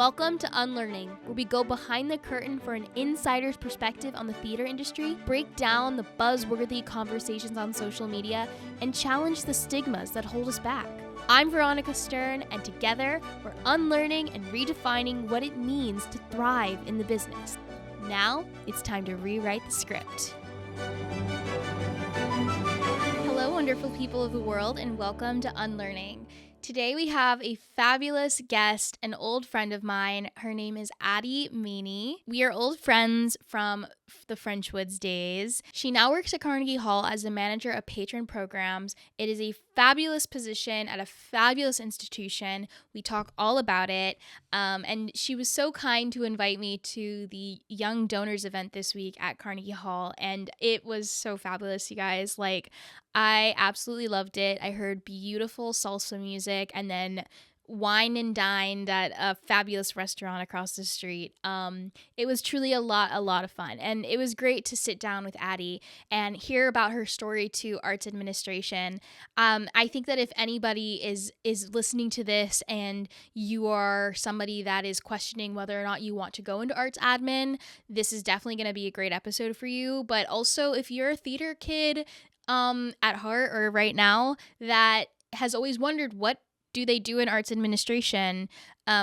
Welcome to Unlearning, where we go behind the curtain for an insider's perspective on the theater industry, break down the buzzworthy conversations on social media, and challenge the stigmas that hold us back. I'm Veronica Stern, and together we're unlearning and redefining what it means to thrive in the business. Now it's time to rewrite the script. Hello, wonderful people of the world, and welcome to Unlearning. Today we have a fabulous guest, an old friend of mine. Her name is Addie Meny. We are old friends from the Frenchwoods days. She now works at Carnegie Hall as the Manager of Patron Programs. It is a fabulous position at a fabulous institution. We talk all about it. And she was so kind to invite me to the Young Donors event this week at Carnegie Hall. And it was so fabulous, you guys. I absolutely loved it. I heard beautiful salsa music and then wine and dined at a fabulous restaurant across the street. It was truly a lot of fun. And it was great to sit down with Addie and hear about her story to arts administration. I think that if anybody is listening to this and you are somebody that is questioning whether or not you want to go into arts admin, this is definitely going to be a great episode for you. But also if you're a theater kid at heart or right now that has always wondered what do they do in arts administration,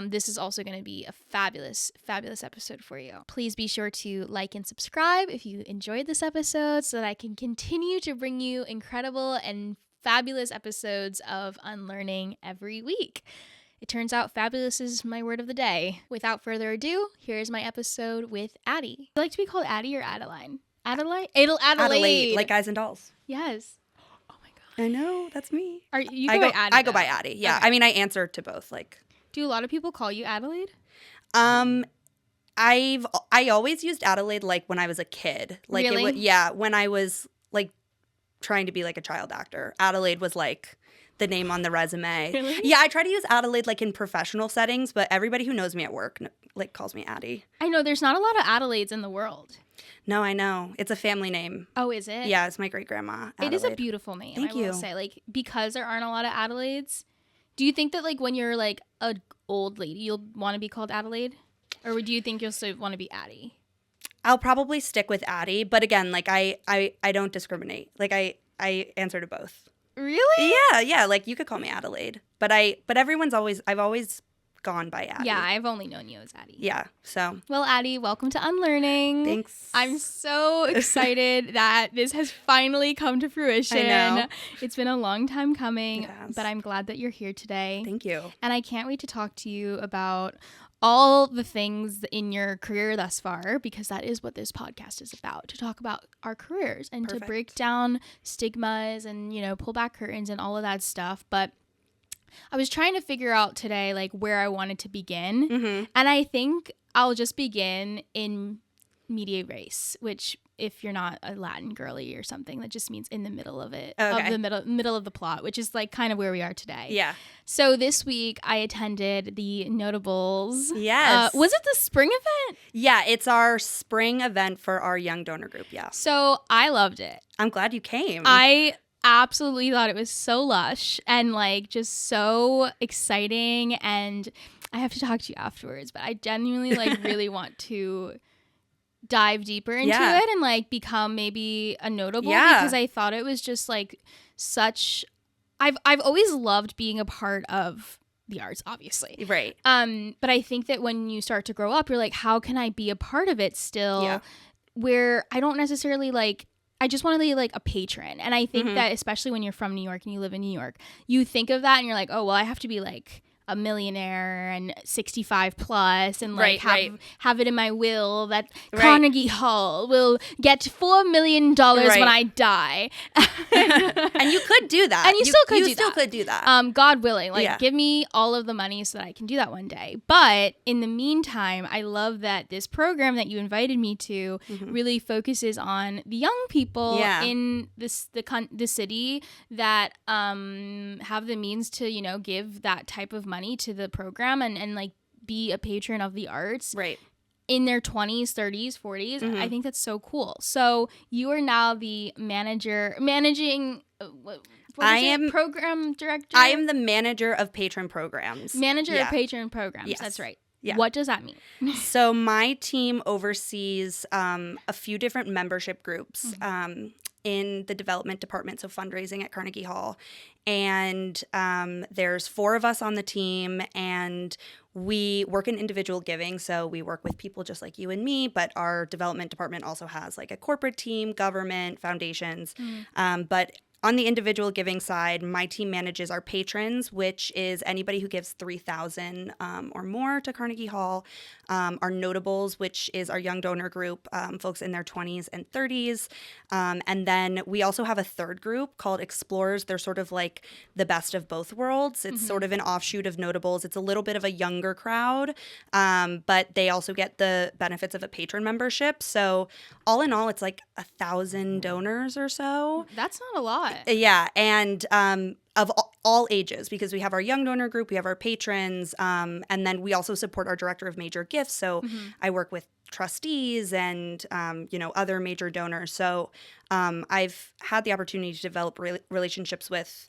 this is also going to be a fabulous episode for you. Please be sure to like and subscribe if you enjoyed this episode so that I can continue to bring you incredible and fabulous episodes of Unlearning every week. It turns out fabulous is my word of the day. Without further ado, here's my episode with Addie. You like to be called Addie or Adeline? Adelaide? Adelaide. Like Guys and Dolls. Yes. Oh my god. I know, that's me. Are you go by Addie? I go by Addie. Yeah. Okay. I mean, I answer to both. Do a lot of people call you Adelaide? I always used Adelaide when I was a kid. Really? When I was trying to be a child actor. Adelaide was the name on the resume. Really? Yeah, I try to use Adelaide in professional settings, but everybody who knows me at work calls me Addie. I know there's not a lot of Adelaides in the world. No, I know. It's a family name. Oh, is it? Yeah, it's my great-grandma, Adelaide. It is a beautiful name, Thank you. I will say. Because there aren't a lot of Adelaides, do you think that, when you're, an old lady, you'll want to be called Adelaide? Or do you think you'll still want to be Addie? I'll probably stick with Addie, but again, I don't discriminate. I answer to both. Really? Yeah. You could call me Adelaide, but I've always gone by Addie. Yeah, I've only known you as Addie. Yeah, so. Well, Addie, welcome to Unlearning. Thanks. I'm so excited that this has finally come to fruition. I know. It's been a long time coming, It has. but I'm glad that you're here today. Thank you. And I can't wait to talk to you about all the things in your career thus far, because that is what this podcast is about, to talk about our careers and Perfect. to break down stigmas and, pull back curtains and all of that stuff. But I was trying to figure out today, where I wanted to begin. Mm-hmm. And I think I'll just begin in media res, which if you're not a Latin girly or something, that just means in the middle of it, Okay. of the middle of the plot, which is kind of where we are today. Yeah. So this week I attended the Notables. Yes. Was it the spring event? Yeah, it's our spring event for our Young Donor Group, yeah. So I loved it. I'm glad you came. I absolutely thought it was so lush and just so exciting, and I have to talk to you afterwards, but I genuinely really want to dive deeper into it and become maybe a notable, because I thought it was just such I've always loved being a part of the arts, obviously. Right. But I think that when you start to grow up, you're how can I be a part of it still, where I don't necessarily I just want to be a patron. And I think that especially when you're from New York and you live in New York, you think of that and you're oh, well, I have to be a millionaire and 65 plus and have it in my will that Carnegie Hall will get $4 million when I die. And you could do that. And you still could do that. God willing. Give me all of the money so that I can do that one day. But in the meantime, I love that this program that you invited me to really focuses on the young people in the city that have the means to, give that type of money to the program and be a patron of the arts. Right. In their 20s, 30s, 40s. I think that's so cool. So you are now the managing program director? I am the Manager of Patron Programs. Manager of Patron Programs. Yes. That's right. Yeah. What does that mean? So my team oversees a few different membership groups in the development department, so fundraising at Carnegie Hall. And there's 4 of us on the team, and we work in individual giving. So we work with people just like you and me, but our development department also has like a corporate team, government, foundations. But on the individual giving side, my team manages our patrons, which is anybody who gives $3,000 or more to Carnegie Hall. Our notables, which is our young donor group, folks in their 20s and 30s. And then we also have a third group called Explorers. They're sort of like the best of both worlds. It's sort of an offshoot of notables. It's a little bit of a younger crowd, but they also get the benefits of a patron membership. So all in all, it's like 1,000 donors or so. That's not a lot. Yeah, and of all ages, because we have our young donor group, we have our patrons, and then we also support our director of major gifts. So I work with trustees and other major donors. So I've had the opportunity to develop relationships with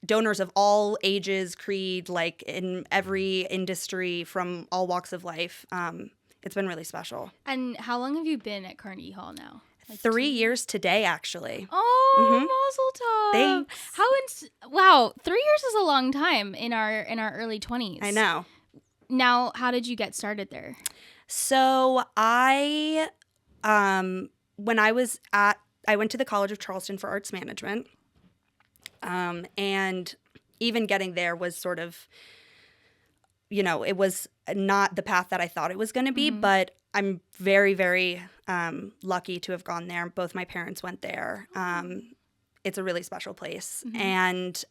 donors of all ages, creed, like in every industry from all walks of life. It's been really special. And how long have you been at Carnegie Hall now? Like 3 years today, actually. Oh, Mazel tov. Thanks. Wow, 3 years is a long time in our early 20s. I know. Now, how did you get started there? So I went to the College of Charleston for arts management. And even getting there was sort of, it was not the path that I thought it was going to be, but I'm very, very lucky to have gone there. Both my parents went there. It's a really special place. And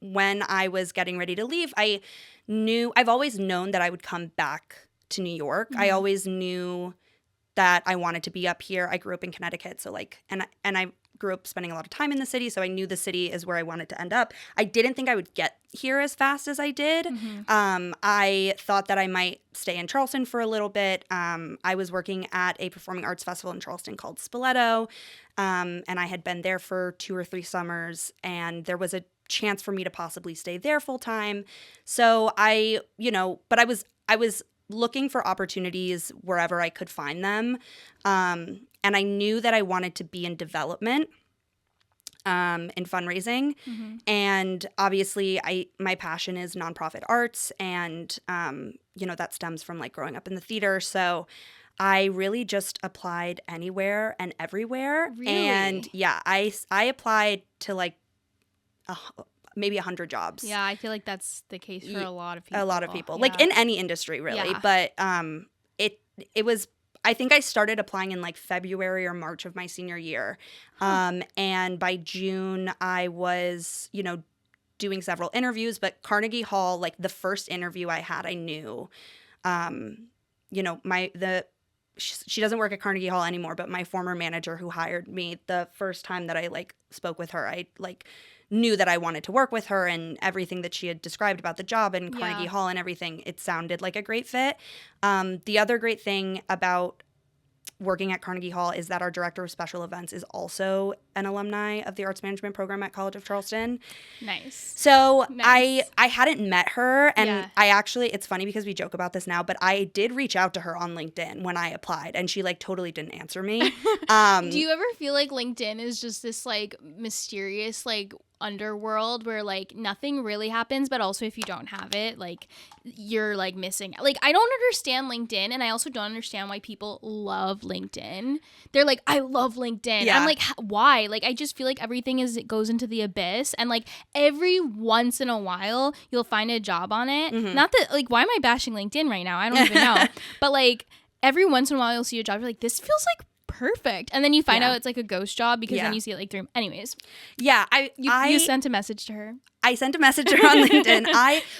when I was getting ready to leave, I've always known that I would come back to New York. I always knew that I wanted to be up here. I grew up in Connecticut, so and I grew up spending a lot of time in the city, so I knew the city is where I wanted to end up. I didn't think I would get here as fast as I did. I thought that I might stay in Charleston for a little bit. I was working at a performing arts festival in Charleston called Spoleto, and I had been there for 2 or 3 summers, and there was a chance for me to possibly stay there full time. So but I was looking for opportunities wherever I could find them. And I knew that I wanted to be in development, in fundraising. And obviously my passion is nonprofit arts, and, that stems from like growing up in the theater. So I really just applied anywhere and everywhere. Really? And yeah, I applied to like maybe 100 jobs. Yeah, I feel like that's the case for a lot of people. A lot of people, yeah. like in any industry, really. Yeah. But it was. I think I started applying in like February or March of my senior year, and by June I was, doing several interviews. But Carnegie Hall, like the first interview I had, I knew, she doesn't work at Carnegie Hall anymore, but my former manager who hired me, the first time that I like spoke with her, I like knew that I wanted to work with her, and everything that she had described about the job and Carnegie Hall and everything, it sounded like a great fit. The other great thing about working at Carnegie Hall is that our director of special events is also an alumni of the arts management program at College of Charleston. Nice. So Nice. I hadn't met her, and Yeah. I actually, it's funny because we joke about this now, but I did reach out to her on LinkedIn when I applied, and she like totally didn't answer me. Do you ever feel like LinkedIn is just this like mysterious like underworld where like nothing really happens, but also if you don't have it, like you're like missing? Like I don't understand LinkedIn, and I also don't understand why people love LinkedIn. They're like, I love LinkedIn. Yeah. I'm like, why? Like I just feel like everything it goes into the abyss, and like every once in a while you'll find a job on it. Not that like, why am I bashing LinkedIn right now? I don't even know. But like every once in a while you'll see a job, you're like, this feels like perfect, and then you find out it's like a ghost job because then you see it like 3. Anyways, you sent a message to her. I sent a message to her on LinkedIn.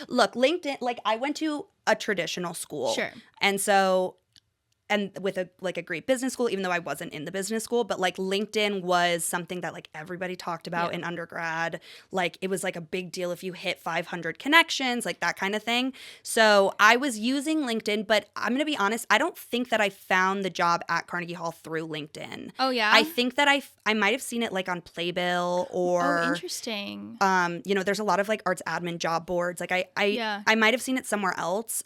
LinkedIn, like I went to a traditional school, Sure, and so and with a great business school, even though I wasn't in the business school, but like LinkedIn was something that like everybody talked about in undergrad. Like it was like a big deal if you hit 500 connections, like that kind of thing. So I was using LinkedIn, but I'm going to be honest, I don't think that I found the job at Carnegie Hall through LinkedIn. Oh, yeah? I think that I might have seen it like on Playbill or Oh, interesting. you know, there's a lot of like arts admin job boards. Like I might have seen it somewhere else.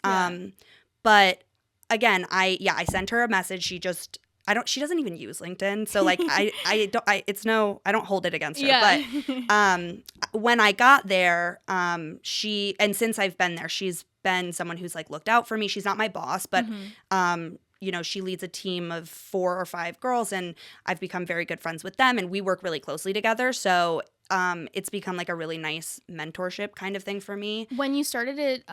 But again, I sent her a message. She doesn't even use LinkedIn. So like I don't hold it against her. But when I got there, and since I've been there, she's been someone who's like looked out for me. She's not my boss, but you know, she leads a team of 4 or 5 girls, and I've become very good friends with them, and we work really closely together. So it's become like a really nice mentorship kind of thing for me. When you started at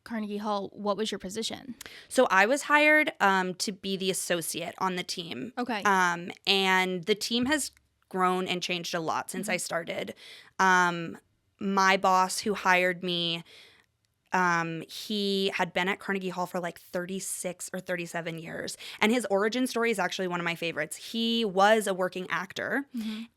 Carnegie Hall, what was your position? So I was hired to be the associate on the team. Okay. And the team has grown and changed a lot since I started. My boss who hired me, he had been at Carnegie Hall for like 36 or 37 years. And his origin story is actually one of my favorites. He was a working actor,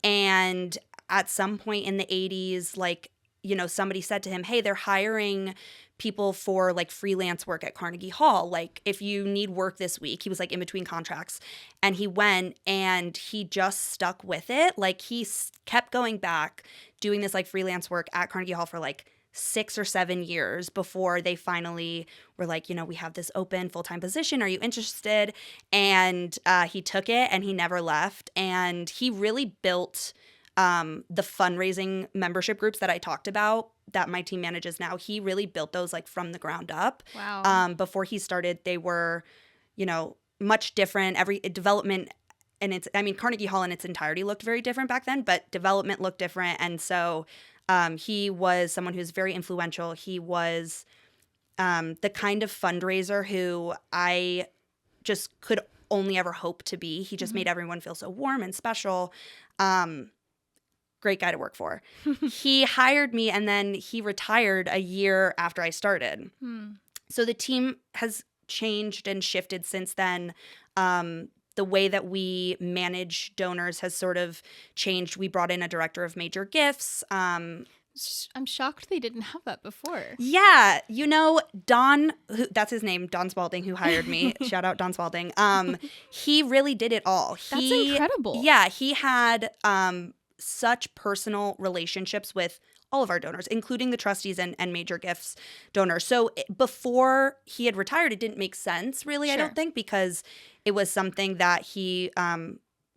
and at some point in the 80s, like, you know, somebody said to him, hey, they're hiring people for like freelance work at Carnegie Hall. Like if you need work this week, he was like in between contracts, and he went and he just stuck with it. Like he kept going back doing this like freelance work at Carnegie Hall for like 6 or 7 years before they finally were like, you know, we have this open full-time position. Are you interested? And he took it and he never left. And he really built the fundraising membership groups that I talked about that my team manages now. He really built those like from the ground up. Wow. Before he started, they were, you know, much different. Every development, and Carnegie Hall in its entirety looked very different back then, but development looked different. And so he was someone who's very influential. He was the kind of fundraiser who I just could only ever hope to be. He just made everyone feel so warm and special. Great guy to work for. He hired me, and then he retired a year after I started. So the team has changed and shifted since then. The way that we manage donors has sort of changed. We brought in a director of major gifts. I'm shocked they didn't have that before. Yeah. You know, Don, that's his name, Don Spalding, who hired me. Shout out Don Spalding. He really did it all. That's incredible. Yeah. He had such personal relationships with all of our donors, including the trustees and major gifts donors. So before he had retired, it didn't make sense, really, I don't think, because it was something that he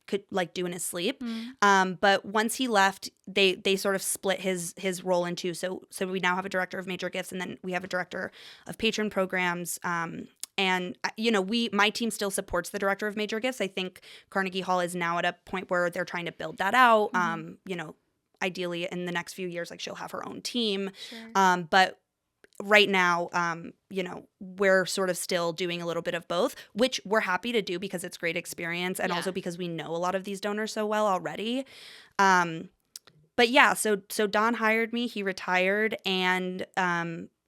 could like do in his sleep. But once he left, they sort of split his role in two. So we now have a director of major gifts, and then we have a director of patron programs. And, you know, my team still supports the director of major gifts. I think Carnegie Hall is now at a point where they're trying to build that out. You know, ideally in the next few years, like she'll have her own team. But right now, you know, we're sort of still doing a little bit of both, which we're happy to do because it's great experience, and also because we know a lot of these donors so well already. But yeah, so Don hired me, he retired, and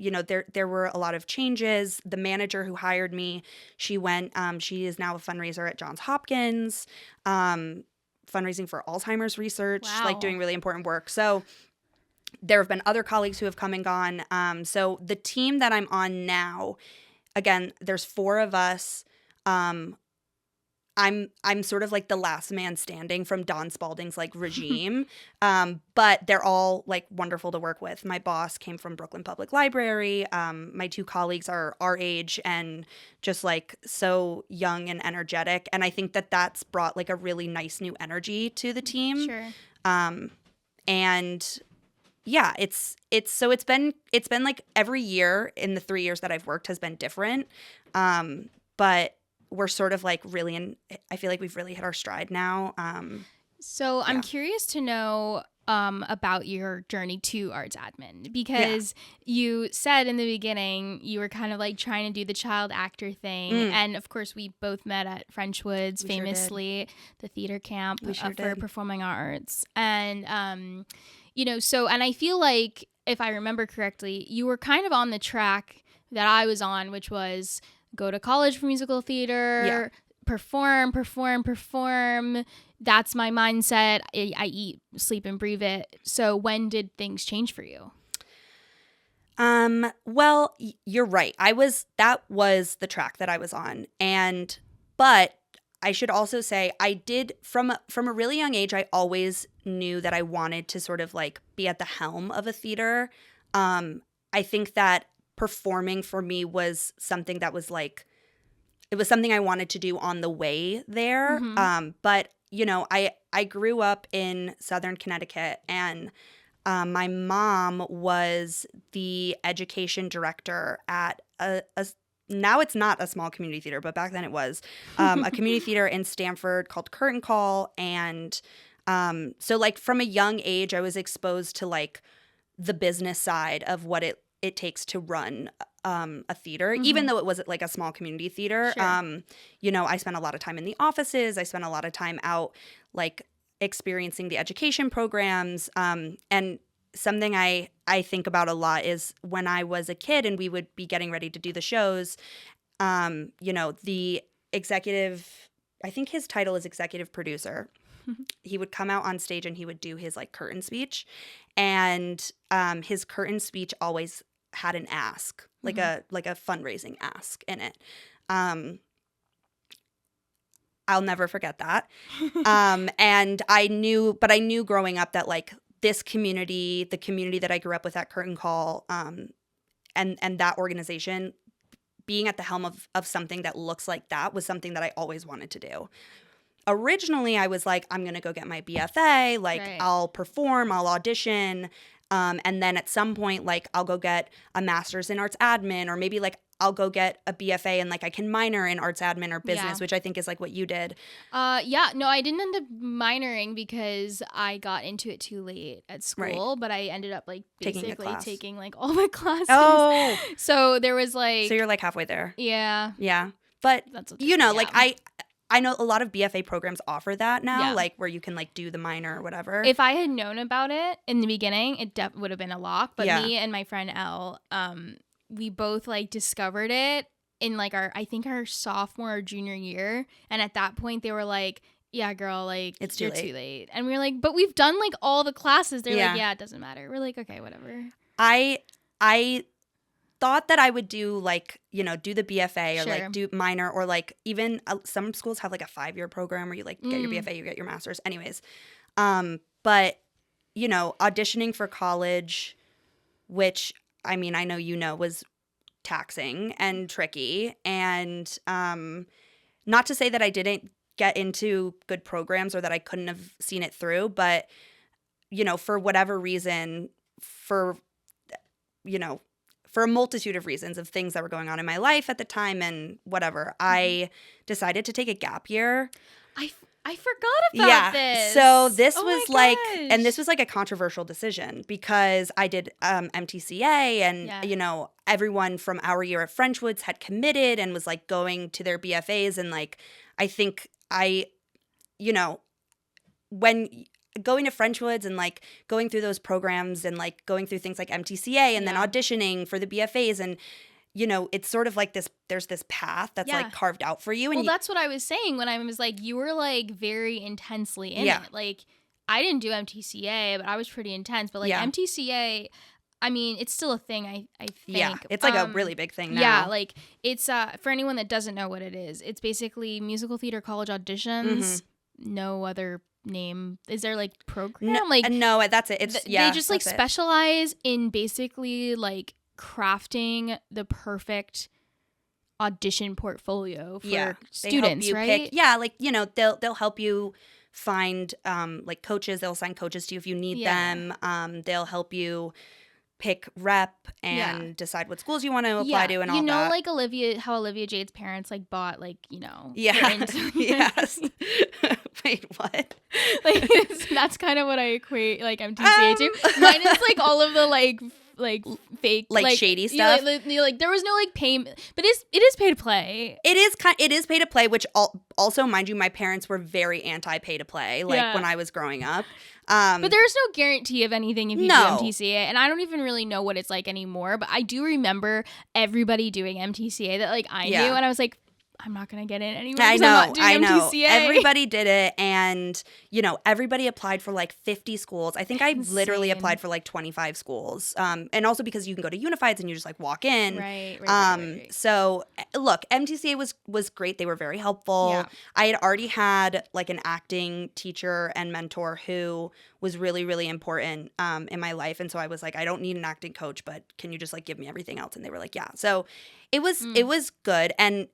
you know, there were a lot of changes. The manager who hired me, she is now a fundraiser at Johns Hopkins, fundraising for Alzheimer's research, like doing really important work. So there have been other colleagues who have come and gone. So the team that I'm on now, again, there's 4 of us. I'm sort of like the last man standing from Don Spalding's like regime, but they're all like wonderful to work with. My boss came from Brooklyn Public Library. My 2 colleagues are our age and just like so young and energetic, and I think that that's brought like a really nice new energy to the team. And yeah, it's been like every year in the 3 years that I've worked has been different, but we're sort of like really I feel like we've really hit our stride now. So I'm curious to know about your journey to arts admin, because you said in the beginning you were kind of like trying to do the child actor thing. And of course we both met at Frenchwoods, famously the theater camp for performing arts. And, you know, and I feel like if I remember correctly, you were kind of on the track that I was on, which was go to college for musical theater, perform. That's my mindset. I eat, sleep, and breathe it. So when did things change for you? Well, you're right. That was the track that I was on. But I should also say I did from a really young age, I always knew that I wanted to sort of like be at the helm of a theater. I think that performing for me was something that was like, it was something I wanted to do on the way there. But you know, I grew up in Southern Connecticut, and my mom was the education director at now it's not a small community theater, but back then it was a community theater in Stamford called Curtain Call. And so like from a young age, I was exposed to like the business side of what it takes to run a theater, even though it was like a small community theater. Sure. You know, I spent a lot of time in the offices. I spent a lot of time out like experiencing the education programs. And something I think about a lot is when I was a kid and we would be getting ready to do the shows, you know, the executive, I think his title is executive producer. He would come out on stage and he would do his like curtain speech. And his curtain speech always had an ask, like a fundraising ask in it. I'll never forget that. And I knew growing up that like this community, the community that I grew up with at Curtain Call, and that organization, being at the helm of something that looks like that was something that I always wanted to do. Originally, I was like, I'm going to go get my BFA. Like, right. I'll perform, I'll audition. And then at some point, like, I'll go get a master's in arts admin, or maybe like I'll go get a BFA and like I can minor in arts admin or business, which I think is like what you did. Yeah, no, I didn't end up minoring because I got into it too late at school, but I ended up like basically taking like all the classes. Oh. So there was like. So you're like halfway there. Yeah. Yeah. But, you know, like I know a lot of BFA programs offer that now, like where you can like do the minor or whatever. If I had known about it in the beginning, it would have been a lock. But me and my friend Elle, we both like discovered it in like our sophomore or junior year. And at that point they were like, yeah, girl, like it's too late. And we were like, but we've done like all the classes. They're like, yeah, it doesn't matter. We're like, okay, whatever. I thought that I would do like, you know, do the BFA or like do minor, or like even some schools have like a 5-year program where you like get your BFA, you get your master's. Anyways, but you know, auditioning for college, which I mean, I know you know, was taxing and tricky. And not to say that I didn't get into good programs or that I couldn't have seen it through, but, you know, for whatever reason, for a multitude of reasons of things that were going on in my life at the time and whatever, I decided to take a gap year. I forgot about this. So this was like, and this was like a controversial decision because I did MTCA and, you know, everyone from our year at Frenchwoods had committed and was like going to their BFAs. And like, I think you know, when going to Frenchwoods and like going through those programs and like going through things like MTCA and then auditioning for the BFAs, and you know, it's sort of like this, there's this path that's like carved out for you. And that's what I was saying when I was like, you were like very intensely in it. Like I didn't do MTCA, but I was pretty intense. But like MTCA, I mean, it's still a thing, I think. Yeah, it's like a really big thing now. Yeah, like it's, for anyone that doesn't know what it is, it's basically musical theater college auditions, no other name. Is there like program? No, that's it. It's they just like specialize in basically like crafting the perfect audition portfolio for students, right? Like, you know, they'll help you find like coaches. They'll assign coaches to you if you need them. They'll help you pick rep and decide what schools you want to apply to and all that. You know, like how Olivia Jade's parents like bought like, you know. Yes. Wait, what? Like that's kind of what I equate like MTCA to. Mine is like all of the like like fake like shady stuff. There was no like payment, but it is pay to play. It is pay to play, which also, mind you, my parents were very anti pay to play when I was growing up. But there's no guarantee of anything if you do No. MTCA, and I don't even really know what it's like anymore. But I do remember everybody doing MTCA that like I knew, and I was like, I'm not gonna get in anymore. I know. I'm not doing MTCA. Everybody did it, and everybody applied for like 50 schools. I think I literally applied for like 25 schools, and also because you can go to Unifieds and you just like walk in. Right. So look, MTCA was great. They were very helpful. Yeah. I had already had like an acting teacher and mentor who was really, really important in my life, and so I was like, I don't need an acting coach, but can you just like give me everything else? And they were like, yeah. So it was good. And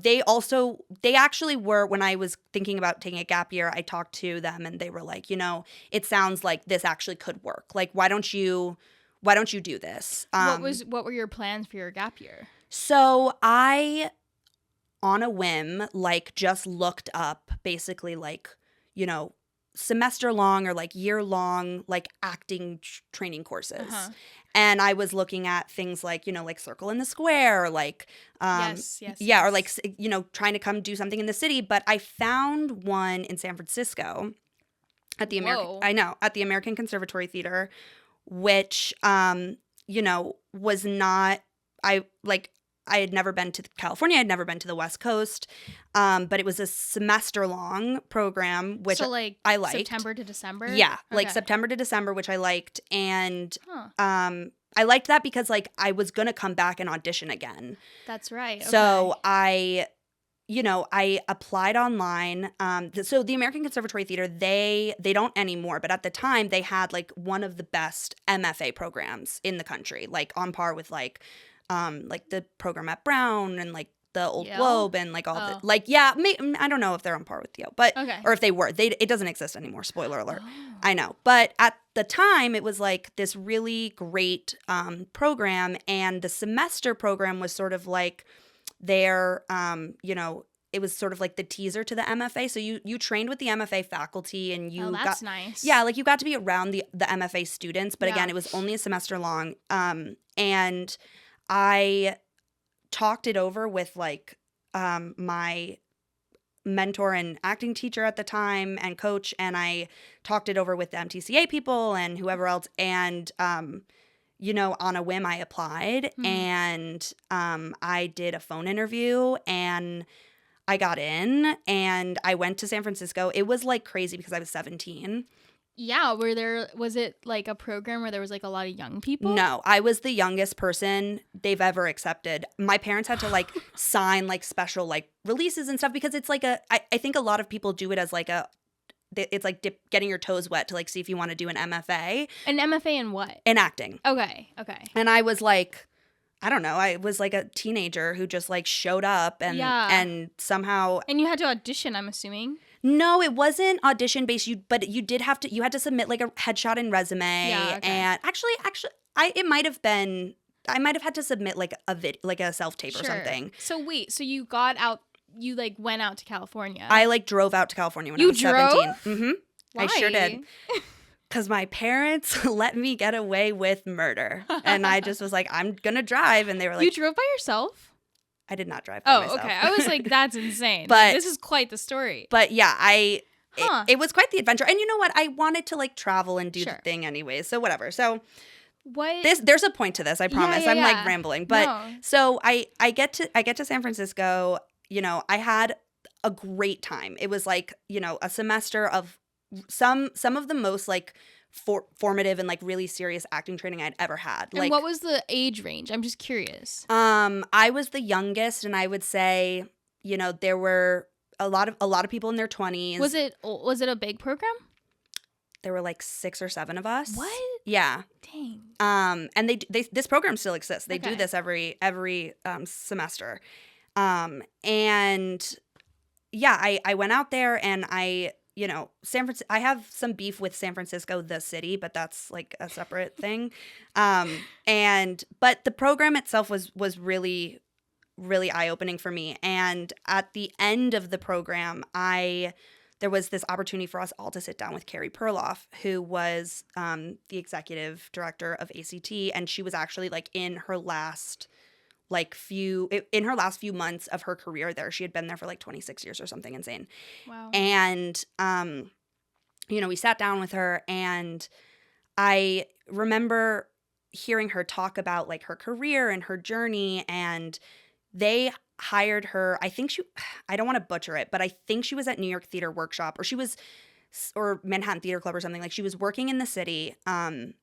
they actually were, when I was thinking about taking a gap year, I talked to them and they were like, it sounds like this actually could work. Like, why don't you do this? What were your plans for your gap year? So I, on a whim, like just looked up basically like, semester long or like year long, like acting training courses. Uh-huh. And I was looking at things like, like Circle in the Square, or like, yes. or like, trying to come do something in the city. But I found one in San Francisco at the American Conservatory Theater, which, was not, I had never been to California. I'd never been to the West Coast, but it was a semester-long program, which I liked. September to December? Yeah, okay. like September to December, which I liked. And I liked that because, like, I was going to come back and audition again. That's right. Okay. So I applied online. So the American Conservatory Theater, they don't anymore, but at the time they had, like, one of the best MFA programs in the country, like on par with, like the program at Brown and like the Old Yale? Globe and like all the I don't know if they're on par with Yale, but or if they were, it doesn't exist anymore. Spoiler alert. Oh. I know, but at the time it was like this really great program, and the semester program was sort of like their it was sort of like the teaser to the MFA. So you trained with the MFA faculty, and you that's nice. Yeah, like you got to be around the MFA students, but again, it was only a semester long, and I talked it over with like my mentor and acting teacher at the time and coach, and I talked it over with the MTCA people and whoever else, and on a whim I applied, and I did a phone interview and I got in, and I went to San Francisco. It was like crazy because I was 17. Yeah, was it like a program where there was like a lot of young people? No, I was the youngest person they've ever accepted. My parents had to like sign like special like releases and stuff, because it's like I think a lot of people do it as like it's like getting your toes wet to like see if you want to do an MFA. An MFA in what? In acting. Okay. And I was like, I don't know, I was like a teenager who just like showed up and somehow. And you had to audition, I'm assuming. No, it wasn't audition based. But you had to submit like a headshot and resume. Yeah, okay. And actually, I might have had to submit like a self tape or something. So wait, so you got out, you like went out to California. I like drove out to California when I was 17. Mm-hmm. Why? I sure did. Because my parents let me get away with murder, and I just was like, I'm gonna drive, and they were like, you drove by yourself? I did not drive by myself. Okay. I was like, that's insane. But this is quite the story. But yeah, it was quite the adventure. And you know what? I wanted to like travel and do the thing anyways. So whatever. So there's a point to this, I promise. I'm like rambling. But so I get to San Francisco, I had a great time. It was like, a semester of some of the most like formative and like really serious acting training I'd ever had. And like, what was the age range? I'm just curious. I was the youngest, and I would say, there were a lot of people in their 20s. Was it a big program? There were like 6 or 7 of us. What? Yeah. Dang. And they this program still exists. They do this every semester. And yeah, I went out there, and I have some beef with San Francisco, the city, but that's like a separate thing. But the program itself was really, really eye-opening for me. And at the end of the program, I there was this opportunity for us all to sit down with Carrie Perloff, who was the executive director of ACT, and she was actually like in her last few months of her career there. She had been there for like 26 years or something insane. Wow. And we sat down with her, and I remember hearing her talk about like her career and her journey, and they hired her. I don't want to butcher it, but I think she was at New York Theater Workshop, or Manhattan Theater Club or something. Like she was working in the city in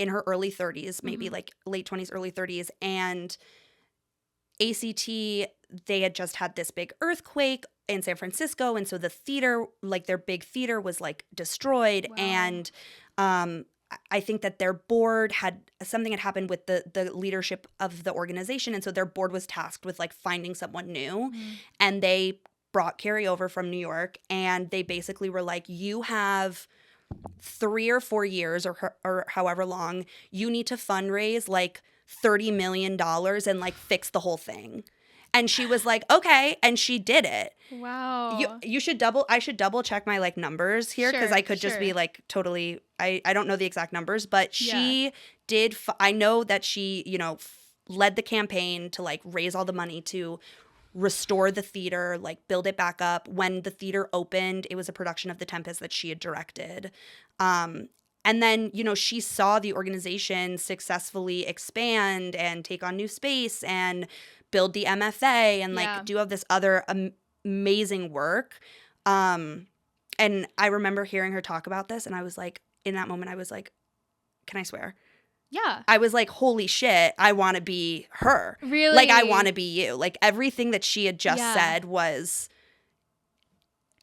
her early 30s, maybe like late 20s, early 30s. And ACT, they had just had this big earthquake in San Francisco. And so the theater, like their big theater was like destroyed. Wow. And I think that their board had happened with the leadership of the organization. And so their board was tasked with like finding someone new. And they brought Carrie over from New York, and they basically were like, you have 3 or 4 years or however long, you need to fundraise like $30 million and like fix the whole thing. And she was like, okay. And she did it. Wow. I should double check my like numbers here, because I could just be like totally, I don't know the exact numbers, but she did. I know that she, led the campaign to like raise all the money to restore the theater, like build it back up. When the theater opened, it was a production of The Tempest that she had directed. And then, she saw the organization successfully expand and take on new space and build the MFA and like do all this other amazing work. And I remember hearing her talk about this, and I was like, in that moment, I was like, can I swear? Yeah. I was like, holy shit, I want to be her. Really? Like, I want to be you. Like, everything that she had just said was,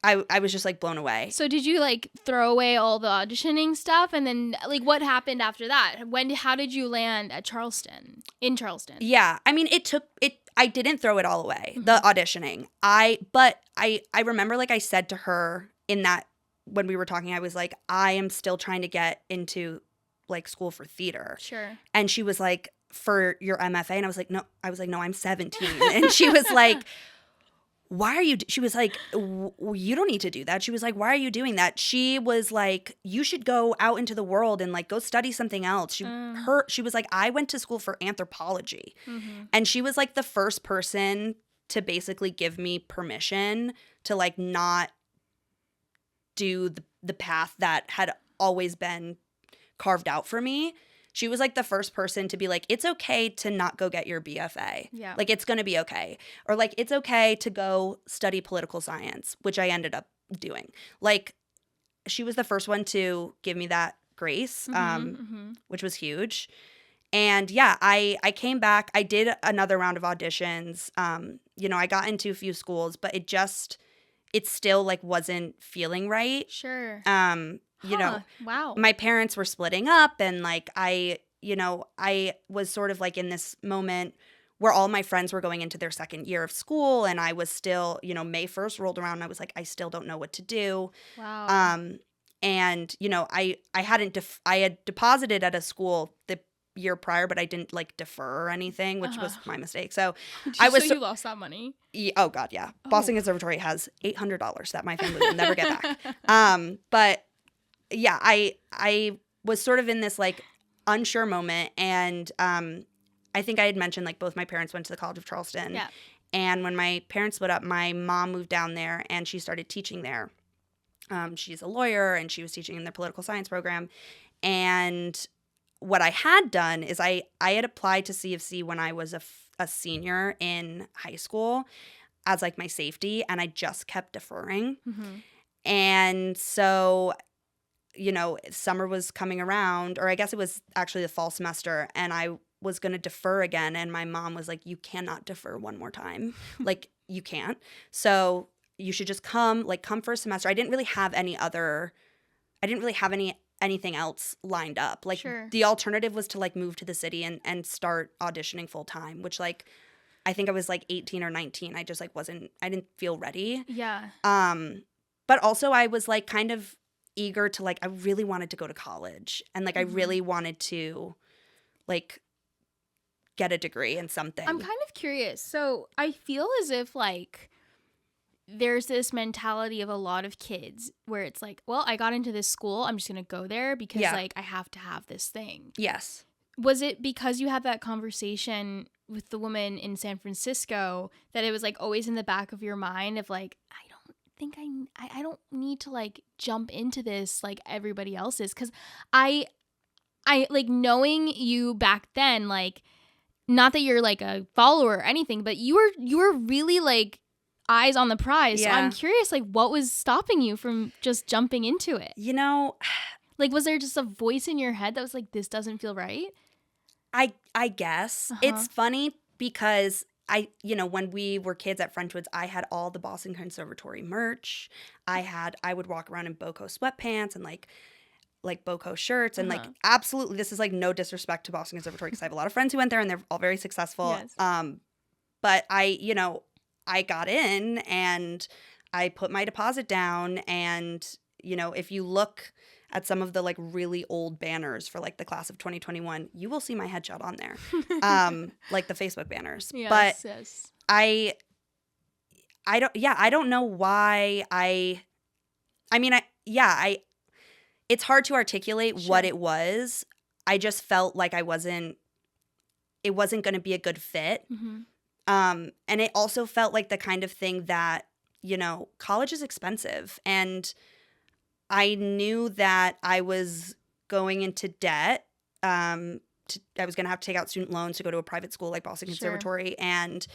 I was just like blown away. So did you like throw away all the auditioning stuff, and then like what happened after that? How did you land at Charleston? In Charleston? Yeah. I mean, I didn't throw it all away, the auditioning. But I remember, like I said to her when we were talking, I was like, I am still trying to get into like school for theater. Sure. And she was like, for your MFA? And I was like, no, I'm 17. And she was like, why are you, she was like, you don't need to do that. She was like, why are you doing that? She was like, you should go out into the world and like go study something else. She was like, I went to school for anthropology. And she was like the first person to basically give me permission to like not do the path that had always been carved out for me. She was like the first person to be like, it's okay to not go get your BFA. Yeah. Like, it's going to be okay. Or like, it's okay to go study political science, which I ended up doing. Like, she was the first one to give me that grace, which was huge. And yeah, I came back. I did another round of auditions. I got into a few schools, but it still like wasn't feeling right. Sure. Wow. My parents were splitting up, and like I was sort of like in this moment where all my friends were going into their second year of school, and I was still, May 1st rolled around, and I was like, I still don't know what to do. Wow. And I had deposited at a school the year prior, but I didn't like defer or anything, which was my mistake. So you lost that money? Oh God, yeah. Oh. Boston Conservatory has $800 that my family will never get back. But yeah, I was sort of in this like unsure moment, and I think I had mentioned like both my parents went to the College of Charleston. Yeah. And when my parents split up, my mom moved down there and she started teaching there. She's a lawyer, and she was teaching in their political science program. And what I had done is I had applied to CFC when I was a senior in high school as like my safety, and I just kept deferring. And so, summer was coming around, or I guess it was actually the fall semester, and I was going to defer again. And my mom was like, you cannot defer one more time. Like, you can't. So you should just come for a semester. I didn't really have anything else lined up. Like, sure. The alternative was to like move to the city and start auditioning full time, which like, I think I was like 18 or 19. I just like I didn't feel ready. Yeah. But also I was like kind of eager to like, I really wanted to go to college, and like I really wanted to like get a degree in something. I'm kind of curious. So I feel as if like there's this mentality of a lot of kids where it's like, well, I got into this school, I'm just going to go there because like I have to have this thing. Yes. Was it because you had that conversation with the woman in San Francisco that it was like always in the back of your mind of like, I don't need to like jump into this like everybody else is? Because I like knowing you back then, like, not that you're like a follower or anything, but you were really like eyes on the prize. Yeah. So I'm curious, like, what was stopping you from just jumping into it? You know, like, was there just a voice in your head that was like, this doesn't feel right? I guess. It's funny because when we were kids at Frenchwoods, I had all the Boston Conservatory merch. I would walk around in Boco sweatpants and like Boco shirts and like, absolutely, this is like no disrespect to Boston Conservatory because I have a lot of friends who went there and they're all very successful. Yes. But I got in and I put my deposit down, and if you look at some of the like really old banners for like the class of 2021, you will see my headshot on there. Like the Facebook banners. Yes, but yes. I don't know why it's hard to articulate what it was. I just felt like it wasn't going to be a good fit. Mm-hmm. And it also felt like the kind of thing that, college is expensive. And I knew that I was going into debt. I was going to have to take out student loans to go to a private school like Boston Conservatory. Sure. And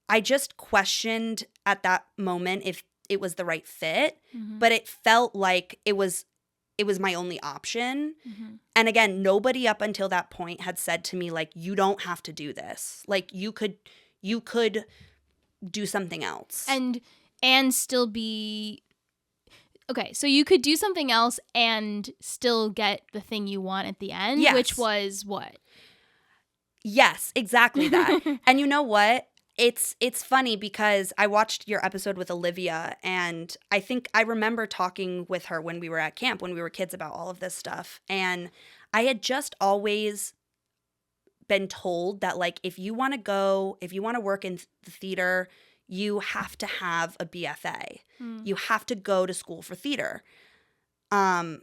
I just questioned at that moment if it was the right fit. Mm-hmm. But it felt like it was my only option. Mm-hmm. And again, nobody up until that point had said to me, like, you don't have to do this. Like, you could do something else. And still be... Okay, so you could do something else and still get the thing you want at the end, yes. Which was what? Yes, exactly that. And you know what? It's funny because I watched your episode with Olivia, and I think I remember talking with her when we were at camp, when we were kids, about all of this stuff. And I had just always been told that, like, if you want to work in the theater, you have to have a BFA. You have to go to school for theater. And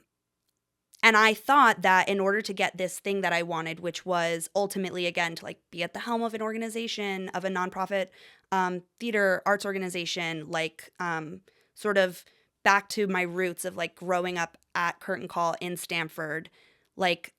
I thought that in order to get this thing that I wanted, which was ultimately, again, to like be at the helm of an organization, of a nonprofit theater arts organization, like sort of back to my roots of like growing up at Curtain Call in Stamford, like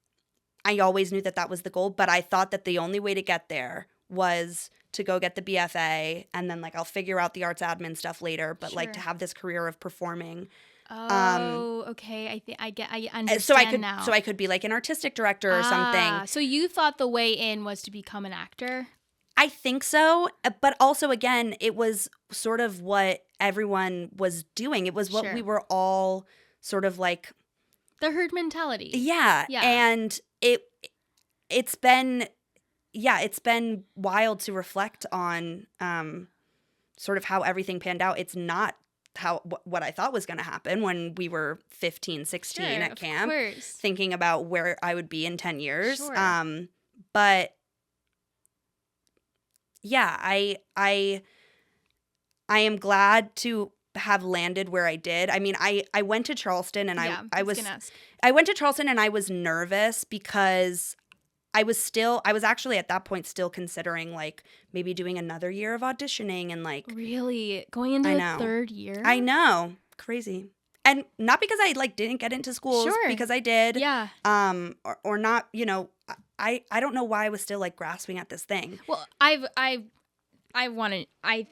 I always knew that was the goal, but I thought that the only way to get there was to go get the BFA, and then like I'll figure out the arts admin stuff later, but like to have this career of performing. Oh, okay. I understand now. So I could be like an artistic director or something. So you thought the way in was to become an actor? I think so. But also, again, it was sort of what everyone was doing. It was what we were all sort of like. The herd mentality. Yeah. And it's been wild to reflect on sort of how everything panned out. It's not what I thought was going to happen when we were 15, 16 at camp, thinking about where I would be in 10 years. Sure. But yeah, I am glad to have landed where I did. I mean, I went to Charleston and I went to Charleston and I was nervous because I was actually at that point still considering like maybe doing another year of auditioning and like really going into the third year. I know, crazy, and not because I like didn't get into schools, because I did. Yeah. Or not. I don't know why I was still like grasping at this thing. Well, I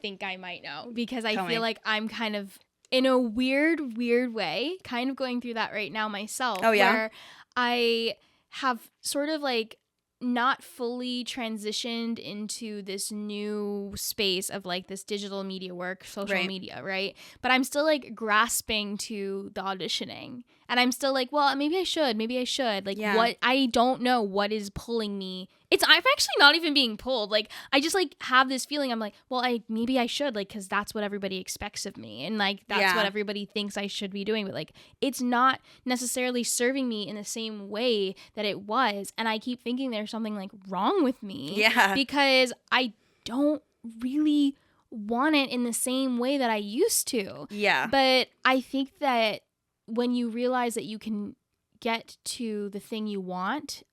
think I might know because I feel like I'm kind of in a weird way, kind of going through that right now myself. Oh yeah. Where I have sort of like not fully transitioned into this new space of like this digital media work, social media, right? But I'm still like grasping to the auditioning, and I'm still like, well, maybe I should. Like, what? I don't know what is pulling me. I'm actually not even being pulled. Like, I just like have this feeling. I'm like, well, maybe I should, like, because that's what everybody expects of me, and like that's what everybody thinks I should be doing. But like, it's not necessarily serving me in the same way that it was, and I keep thinking there's something like wrong with me. Yeah, because I don't really want it in the same way that I used to. Yeah. But I think that when you realize that you can get to the thing you want,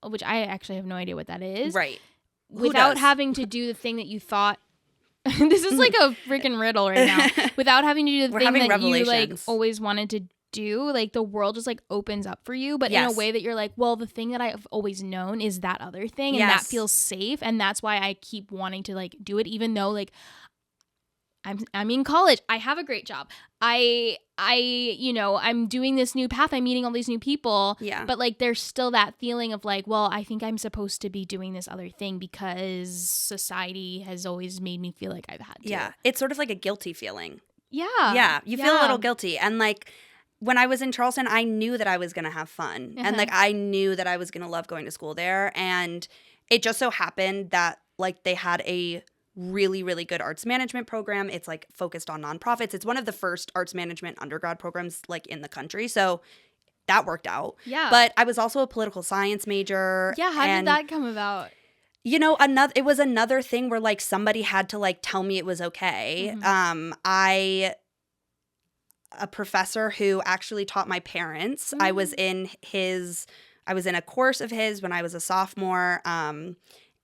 which I actually have no idea what that is. Right. Without having to do the thing that you thought. This is like a freaking riddle right now. Without having to do the thing that you like always wanted to do, like the world just like opens up for you, but in a way that you're like, well, the thing that I've always known is that other thing, and that feels safe, and that's why I keep wanting to like do it, even though like I'm in college. I have a great job. I'm doing this new path. I'm meeting all these new people. Yeah. But like, there's still that feeling of like, well, I think I'm supposed to be doing this other thing because society has always made me feel like I've had to. Yeah. It's sort of like a guilty feeling. Yeah. Yeah. You feel a little guilty. And like, when I was in Charleston, I knew that I was going to have fun. And like, I knew that I was going to love going to school there. And it just so happened that like they had a really, really good arts management program. It's like focused on nonprofits. It's one of the first arts management undergrad programs like in the country. So that worked out. Yeah. But I was also a political science major. Yeah. How did that come about? You know, it was another thing where like somebody had to like tell me it was okay. A professor who actually taught my parents. I was in a course of his when I was a sophomore.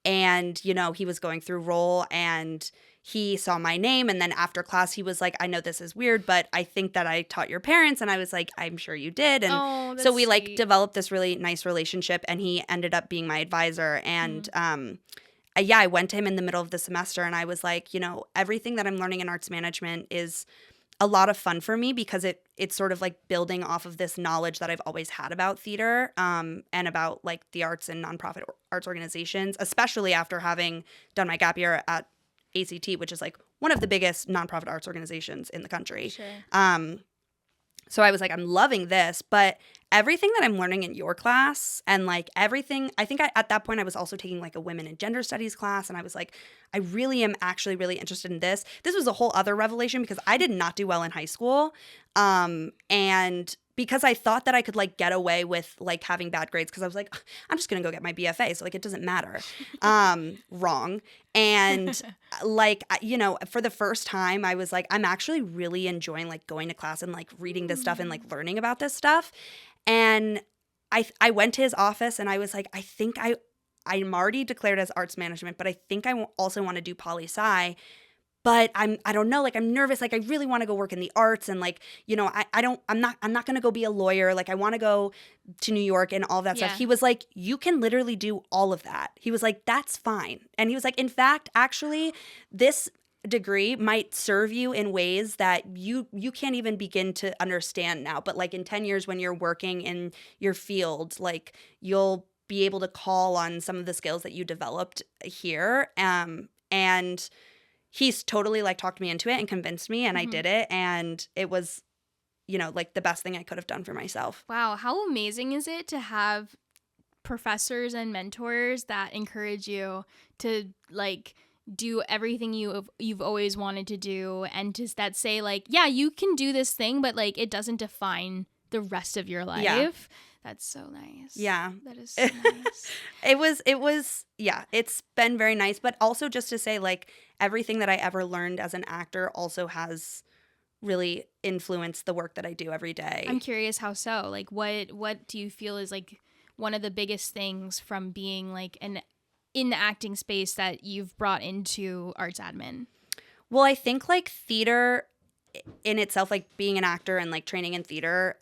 And, you know, he was going through roll and he saw my name. And then after class, he was like, I know this is weird, but I think that I taught your parents. And I was like, I'm sure you did. And so we like developed this really nice relationship, and he ended up being my advisor. And I went to him in the middle of the semester and I was like, you know, everything that I'm learning in arts management is a lot of fun for me because it's sort of like building off of this knowledge that I've always had about theater and about like the arts and nonprofit arts organizations, especially after having done my gap year at ACT, which is like one of the biggest nonprofit arts organizations in the country. Sure. So I was like, I'm loving this, but everything that I'm learning in your class and like everything, I think at that point I was also taking like a women and gender studies class, and I was like, I really am actually really interested in this. This was a whole other revelation because I did not do well in high school. And because I thought that I could like get away with like having bad grades because I was like, I'm just going to go get my BFA. So like, it doesn't matter. Wrong. And like, you know, for the first time I was like, I'm actually really enjoying like going to class and like reading this stuff and like learning about this stuff. And I went to his office and I was like, I think I'm already declared as arts management, but I think I also want to do poli-sci. But I don't know, like I'm nervous, like I really want to go work in the arts, and like, you know, I'm not going to go be a lawyer. Like I want to go to New York and all that stuff. He was like, you can literally do all of that. He was like, that's fine. And he was like, in fact, actually, this degree might serve you in ways that you can't even begin to understand now. But like in 10 years when you're working in your field, like you'll be able to call on some of the skills that you developed here. And he's totally like talked me into it and convinced me, and I did it, and it was, you know, like the best thing I could have done for myself. Wow, how amazing is it to have professors and mentors that encourage you to like do everything you've always wanted to do, and just that say like, yeah, you can do this thing, but like it doesn't define the rest of your life. Yeah. That's so nice. Yeah. That is so nice. It was, yeah, it's been very nice. But also just to say, like, everything that I ever learned as an actor also has really influenced the work that I do every day. I'm curious how so. Like, what do you feel is, like, one of the biggest things from being, like, in the acting space that you've brought into arts admin? Well, I think, like, theater in itself, like being an actor and like training in theater,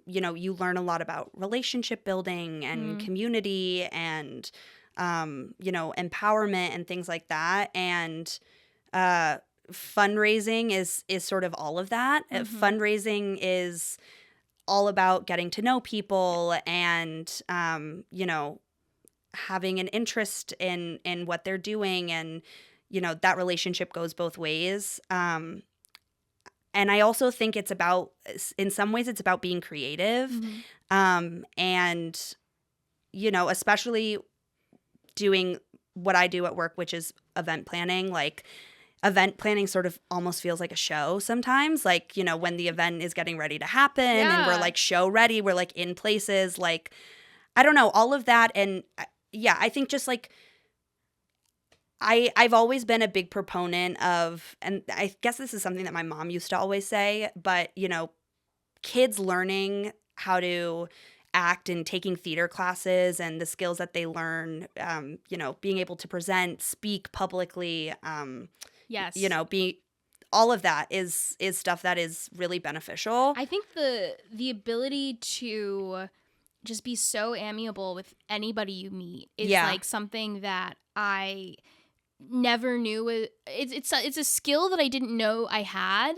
you know, you learn a lot about relationship building and community and, you know, empowerment and things like that. And fundraising is sort of all of that. Fundraising is all about getting to know people and, you know, having an interest in what they're doing. And, you know, that relationship goes both ways. And I also think it's about, in some ways, it's about being creative. And, you know, especially doing what I do at work, which is event planning. Like, event planning sort of almost feels like a show sometimes. Like, you know, when the event is getting ready to happen and we're like show ready, we're like in places, like, I don't know, all of that. And yeah, I think just like, I've always been a big proponent of, and I guess this is something that my mom used to always say, but, kids learning how to act and taking theater classes and the skills that they learn, being able to present, speak publicly, Yes. all of that is stuff that is really beneficial. I think the ability to just be so amiable with anybody you meet is like something that I never knew. It's a skill that I didn't know I had,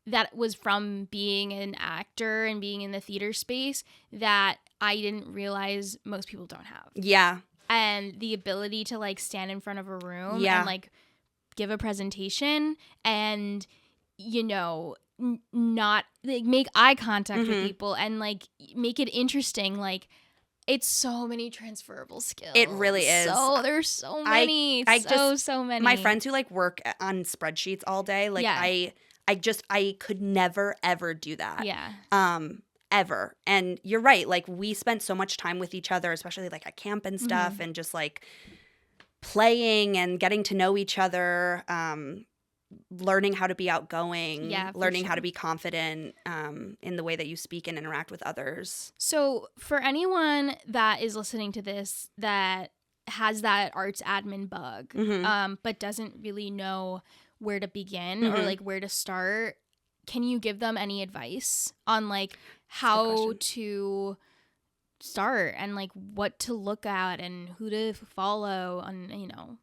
that was from being an actor and being in the theater space, that I didn't realize most people don't have. Yeah. And the ability to like stand in front of a room and like give a presentation and, not like make eye contact with people and like make it interesting. Like, it's so many transferable skills. It really is. So there's so many. So many. My friends who like work on spreadsheets all day, like I could never ever do that. Yeah. Ever. And you're right. Like, we spent so much time with each other, especially like at camp and stuff, and just like playing and getting to know each other, learning how to be outgoing, learning how to be confident in the way that you speak and interact with others. So for anyone that is listening to this that has that arts admin bug, but doesn't really know where to begin or like where to start, can you give them any advice on like how to start and like what to look at and who to follow and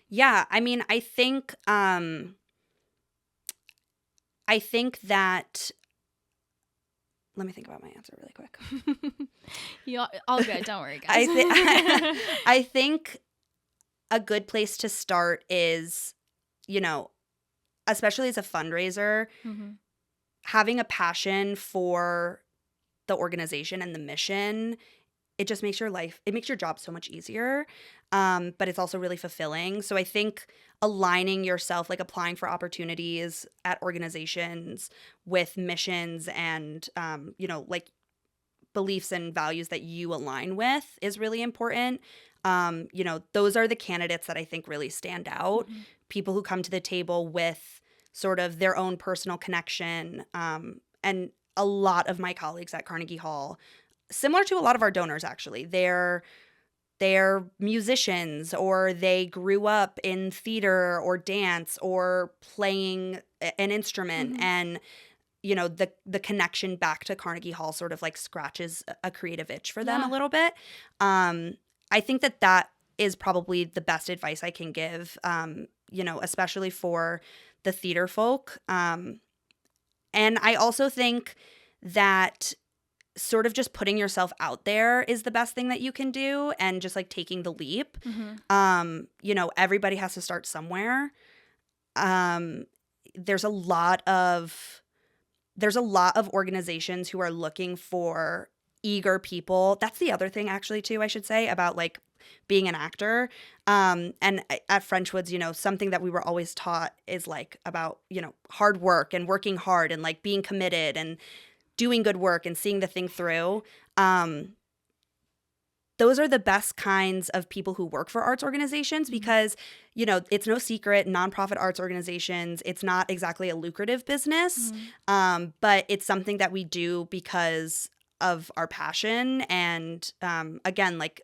Yeah, I mean, I think that, let me think about my answer really quick. All good, don't worry, guys. I think a good place to start is, especially as a fundraiser, having a passion for the organization and the mission. It just makes your job so much easier, but it's also really fulfilling. So I think aligning yourself, like applying for opportunities at organizations with missions and, like beliefs and values that you align with is really important. Those are the candidates that I think really stand out. People who come to the table with sort of their own personal connection. And a lot of my colleagues at Carnegie Hall, similar to a lot of our donors, actually, they're musicians, or they grew up in theater or dance or playing an instrument. And, the connection back to Carnegie Hall sort of like scratches a creative itch for them a little bit. I think that is probably the best advice I can give, especially for the theater folk. And I also think that sort of just putting yourself out there is the best thing that you can do, and just like taking the leap. Everybody has to start somewhere. There's a lot of organizations who are looking for eager people. That's the other thing, actually, too, I should say, about like being an actor. And at Frenchwoods, something that we were always taught is like about, hard work and working hard and like being committed and doing good work and seeing the thing through. Those are the best kinds of people who work for arts organizations, because, it's no secret, nonprofit arts organizations, it's not exactly a lucrative business, but it's something that we do because of our passion and, again, like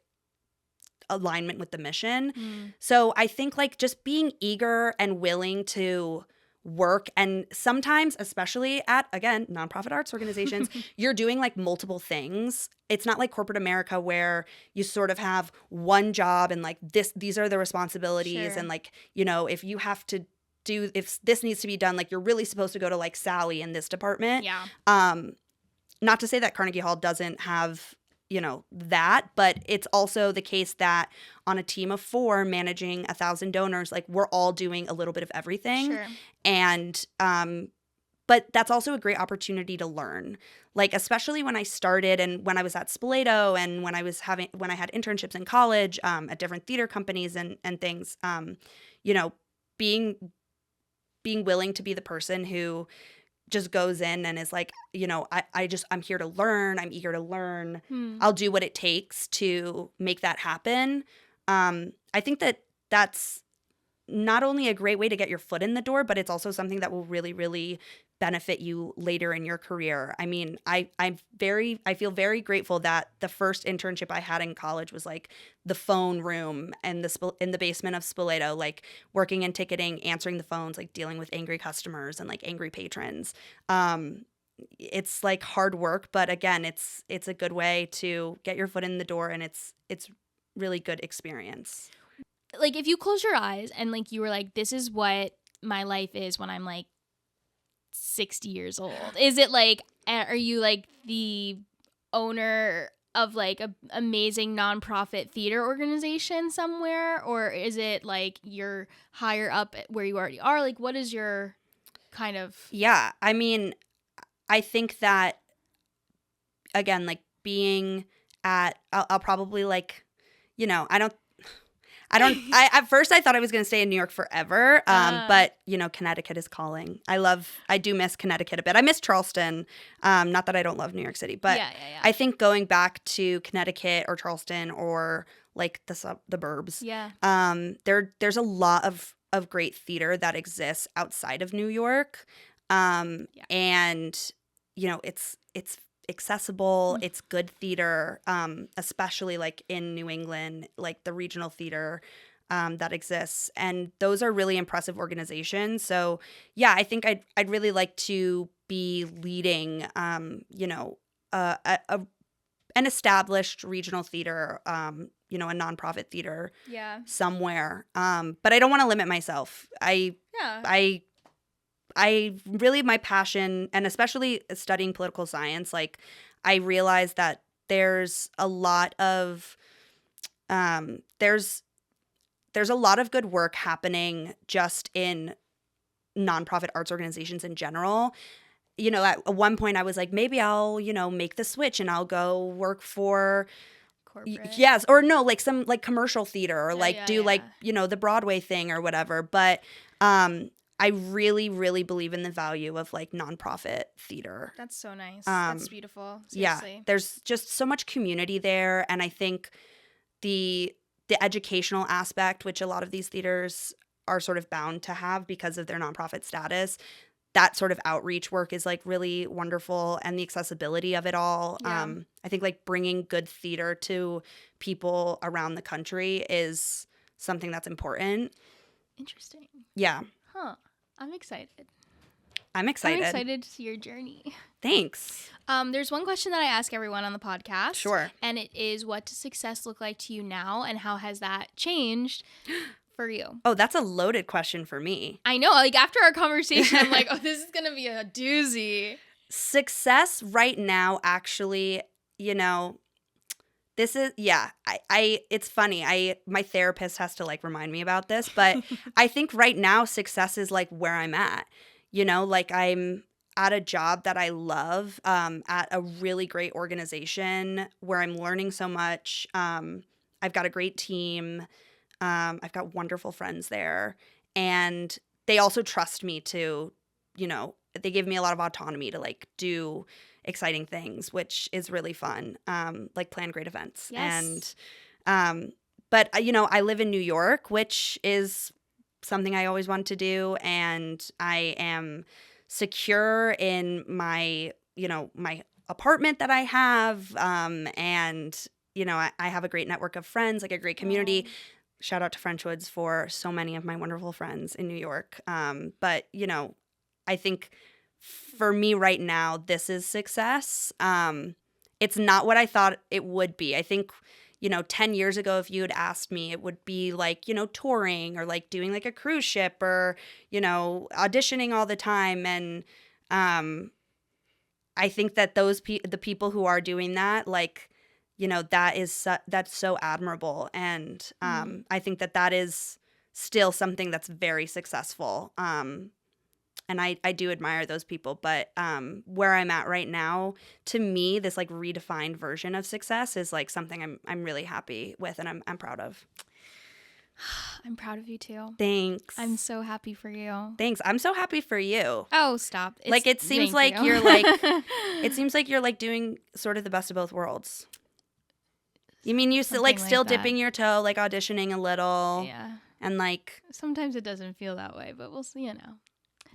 alignment with the mission. So I think like just being eager and willing to work, and sometimes, especially at, again, nonprofit arts organizations, you're doing like multiple things. It's not like corporate America where you sort of have one job and like these are the responsibilities. And like, if you have to if this needs to be done, like you're really supposed to go to like Sally in this department. Not to say that Carnegie Hall doesn't have that, but it's also the case that on a team of 4 managing 1,000 donors, like we're all doing a little bit of everything. And but that's also a great opportunity to learn, like especially when I started and when I was at Spoleto and when I had internships in college at different theater companies and things, being willing to be the person who just goes in and is like, I'm here to learn. I'm eager to learn. I'll do what it takes to make that happen. I think that's not only a great way to get your foot in the door, but it's also something that will really, really benefit you later in your career. I mean, I feel very grateful that the first internship I had in college was like the phone room and in the basement of Spoleto, like working in ticketing, answering the phones, like dealing with angry customers and like angry patrons. It's like hard work, but again, it's a good way to get your foot in the door, and it's really good experience. Like, if you close your eyes and like you were like, this is what my life is when I'm like 60 years old, is it like, are you like the owner of like a amazing nonprofit theater organization somewhere, or is it like you're higher up where you already are? Like, what is your kind of... Yeah, I mean, I think that, again, like being at, I'll probably like, you know, at first I thought I was going to stay in New York forever. But you know, Connecticut is calling. I do miss Connecticut a bit. I miss Charleston. Not that I don't love New York City, but I think going back to Connecticut or Charleston or like the burbs. Yeah. There's a lot of great theater that exists outside of New York. And you know, it's accessible, it's good theater, especially like in New England, like the regional theater that exists, and those are really impressive organizations. So yeah, I think I'd really like to be leading you know, an established regional theater, you know, a nonprofit theater somewhere, but I don't want to limit myself. I really, my passion, and especially studying political science, like I realized that there's a lot of there's a lot of good work happening just in nonprofit arts organizations in general. You know, at one point I was like, maybe I'll, you know, make the switch and I'll go work for corporate. Yes, or no, like some like commercial theater, or like do like, you know, the Broadway thing or whatever. But I really, really believe in the value of like nonprofit theater. That's so nice. That's beautiful. Seriously. Yeah, there's just so much community there, and I think the educational aspect, which a lot of these theaters are sort of bound to have because of their nonprofit status, that sort of outreach work is like really wonderful, and the accessibility of it all. Yeah. I think like bringing good theater to people around the country is something that's important. Interesting. Yeah. Huh. I'm excited. I'm excited to see your journey. Thanks. There's one question that I ask everyone on the podcast. Sure. And it is, what does success look like to you now, and how has that changed for you? Oh, that's a loaded question for me. I know. Like, after our conversation, I'm like, oh, this is going to be a doozy. Success right now, actually, you know, this is, yeah, it's funny. My therapist has to like remind me about this, but I think right now success is like where I'm at, you know, like I'm at a job that I love, at a really great organization where I'm learning so much. I've got a great team. I've got wonderful friends there, and they also trust me to, you know, they give me a lot of autonomy to like do exciting things, which is really fun, like plan great events. Yes. And but you know, I live in New York, which is something I always wanted to do, and I am secure in my, you know, my apartment that I have, and you know, I have a great network of friends, like a great community. Shout out to Frenchwoods for so many of my wonderful friends in New York. But you know, I think for me right now, this is success. It's not what I thought it would be. I think, you know, 10 years ago, if you had asked me, it would be like, you know, touring or like doing like a cruise ship or, you know, auditioning all the time. And I think that the people who are doing that, like, you know, that's so admirable. And I think that is still something that's very successful. And I do admire those people. But where I'm at right now, to me, this like redefined version of success is like something I'm really happy with, and I'm proud of. I'm proud of you too. Thanks. I'm so happy for you. Thanks. I'm so happy for you. Oh, stop. Like it seems like you're like it seems like you're like doing sort of the best of both worlds. You mean you like still dipping your toe, like auditioning a little. Yeah. And like sometimes it doesn't feel that way, but we'll see, you know.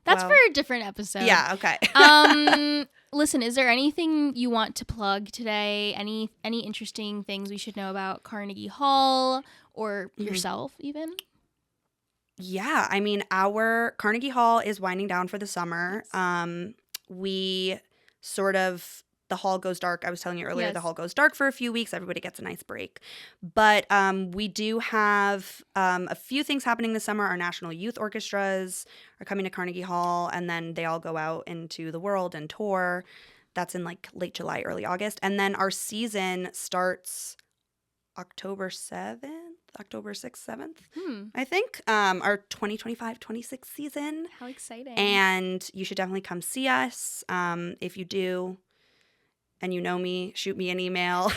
That's well, for a different episode. Yeah, okay. Listen, is there anything you want to plug today? Any interesting things we should know about Carnegie Hall or yourself even? Yeah, I mean, our Carnegie Hall is winding down for the summer. We sort of, the hall goes dark. I was telling you earlier, the hall goes dark for a few weeks. Everybody gets a nice break. But we do have a few things happening this summer. Our national youth orchestras are coming to Carnegie Hall, and then they all go out into the world and tour. That's in like late July, early August. And then our season starts October 6th, 7th, I think. Our 2025-26 season. How exciting. And you should definitely come see us. If you do, and you know me, shoot me an email.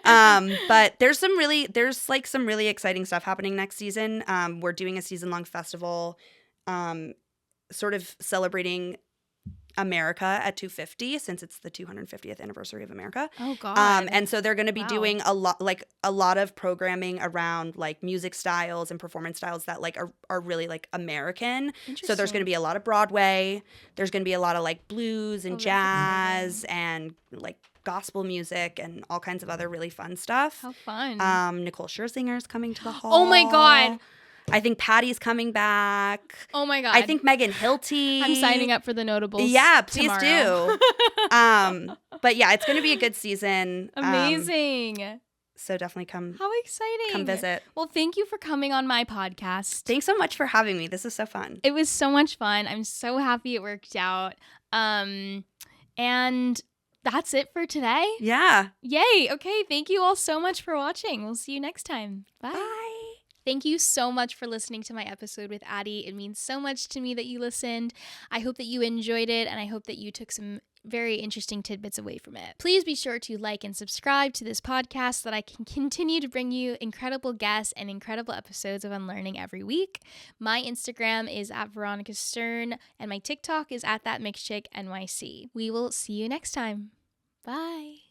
But there's some really exciting stuff happening next season. We're doing a season-long festival sort of celebrating America at 250, since it's the 250th anniversary of America. Oh God! And so they're going to be doing a lot of programming around like music styles and performance styles that like are really like American. So there's going to be a lot of Broadway. There's going to be a lot of like blues and jazz and like gospel music and all kinds of other really fun stuff. How fun! Nicole Scherzinger's coming to the hall. Oh my God! I think Patty's coming back. Oh my God. I think Megan Hilty. I'm signing up for the notables. Yeah, please tomorrow. do. But yeah, it's going to be a good season. Amazing. So definitely come. How exciting. Come visit. Well, thank you for coming on my podcast. Thanks so much for having me. This is so fun. It was so much fun. I'm so happy it worked out. And that's it for today. Yeah. Yay. Okay. Thank you all so much for watching. We'll see you next time. Bye. Bye. Thank you so much for listening to my episode with Addie. It means so much to me that you listened. I hope that you enjoyed it, and I hope that you took some very interesting tidbits away from it. Please be sure to like and subscribe to this podcast so that I can continue to bring you incredible guests and incredible episodes of Unlearning every week. My Instagram is @Veronica Stern, and my TikTok is @ThatMixedChickNYC. We will see you next time. Bye.